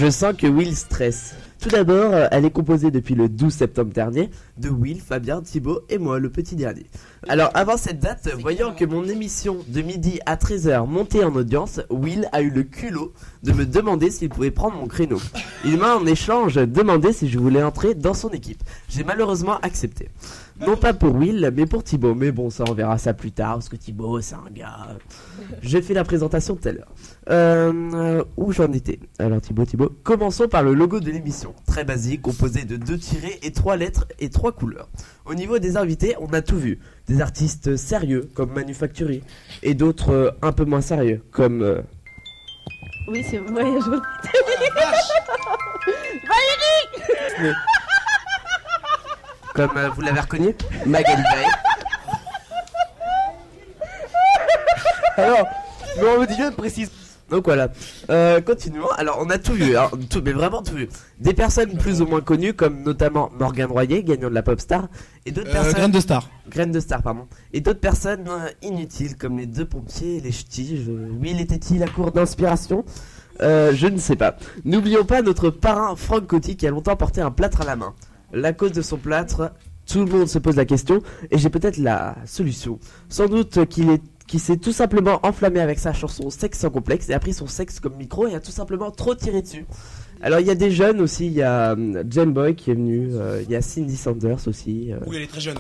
Je sens que Will stresse. Tout d'abord, elle est composée depuis le 12 septembre dernier de Will, Fabien, Thibaut et moi, le petit dernier. Alors avant cette date, voyant que mon émission de midi à 13h montait en audience, Will a eu le culot de me demander s'il pouvait prendre mon créneau. Il m'a en échange demandé si je voulais entrer dans son équipe. J'ai malheureusement accepté. Non pas pour Will, mais pour Thibaut. Mais bon, ça on verra ça plus tard, parce que Thibaut c'est un gars... J'ai fait la présentation tout à l'heure. Où j'en étais? Alors Thibaut, commençons par le logo de l'émission. Très basique, composé de 2 tirets et 3 lettres et 3 couleurs. Au niveau des invités, on a tout vu. Des artistes sérieux, comme Manufacturi, et d'autres un peu moins sérieux, comme... Oui, c'est moi, je vous Valérie. Comme vous l'avez reconnu, Magali Baye. Alors, mais on me dit bien précise. Donc voilà, continuons. Alors on a tout vu, hein, tout, mais vraiment tout vu. Des personnes plus ou moins connues, comme notamment Morgane Royer, gagnant de la Popstar, et d'autres personnes... Graines de Star, pardon. Et d'autres personnes inutiles, comme les 2 pompiers et les ch'tis. Will était-il à court d'inspiration? Je ne sais pas. N'oublions pas notre parrain Franck Coty qui a longtemps porté un plâtre à la main. La cause de son plâtre, tout le monde se pose la question, et j'ai peut-être la solution. Sans doute qu'il s'est tout simplement enflammé avec sa chanson Sexe sans complexe et a pris son sexe comme micro et a tout simplement trop tiré dessus. Alors il y a des jeunes aussi, il y a Jamboy qui est venu, il y a Cindy Sanders aussi. Oui, elle est très jeune.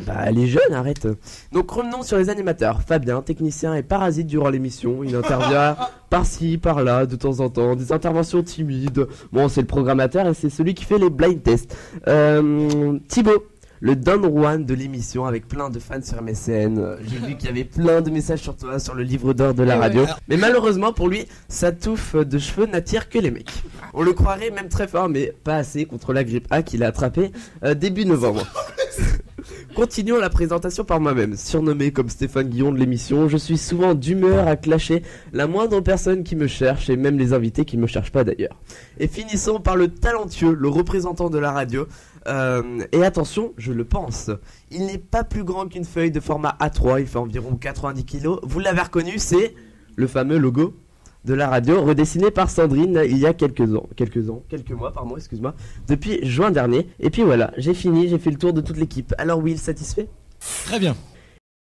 Bah elle est jeune, arrête. Donc revenons sur les animateurs. Fabien, technicien et parasite durant l'émission, il intervient par-ci, par-là, de temps en temps, des interventions timides. Bon, c'est le programmateur et c'est celui qui fait les blind tests. Thibaut, le Don Juan de l'émission avec plein de fans sur MSN. J'ai vu qu'il y avait plein de messages sur toi, sur le livre d'or de la radio. Mais malheureusement pour lui, sa touffe de cheveux n'attire que les mecs. On le croirait même très fort, mais pas assez contre la grippe A qu'il a attrapé début novembre. Continuons la présentation par moi-même. Surnommé comme Stéphane Guillon de l'émission, je suis souvent d'humeur à clasher la moindre personne qui me cherche et même les invités qui ne me cherchent pas d'ailleurs. Et finissons par le talentueux, le représentant de la radio. Et attention, je le pense, il n'est pas plus grand qu'une feuille de format A3, il fait environ 90 kg. Vous l'avez reconnu, c'est le fameux logo de la radio, redessiné par Sandrine il y a quelques mois, excuse-moi, depuis juin dernier. Et puis voilà, j'ai fini, j'ai fait le tour de toute l'équipe. Alors Will, satisfait? Très bien.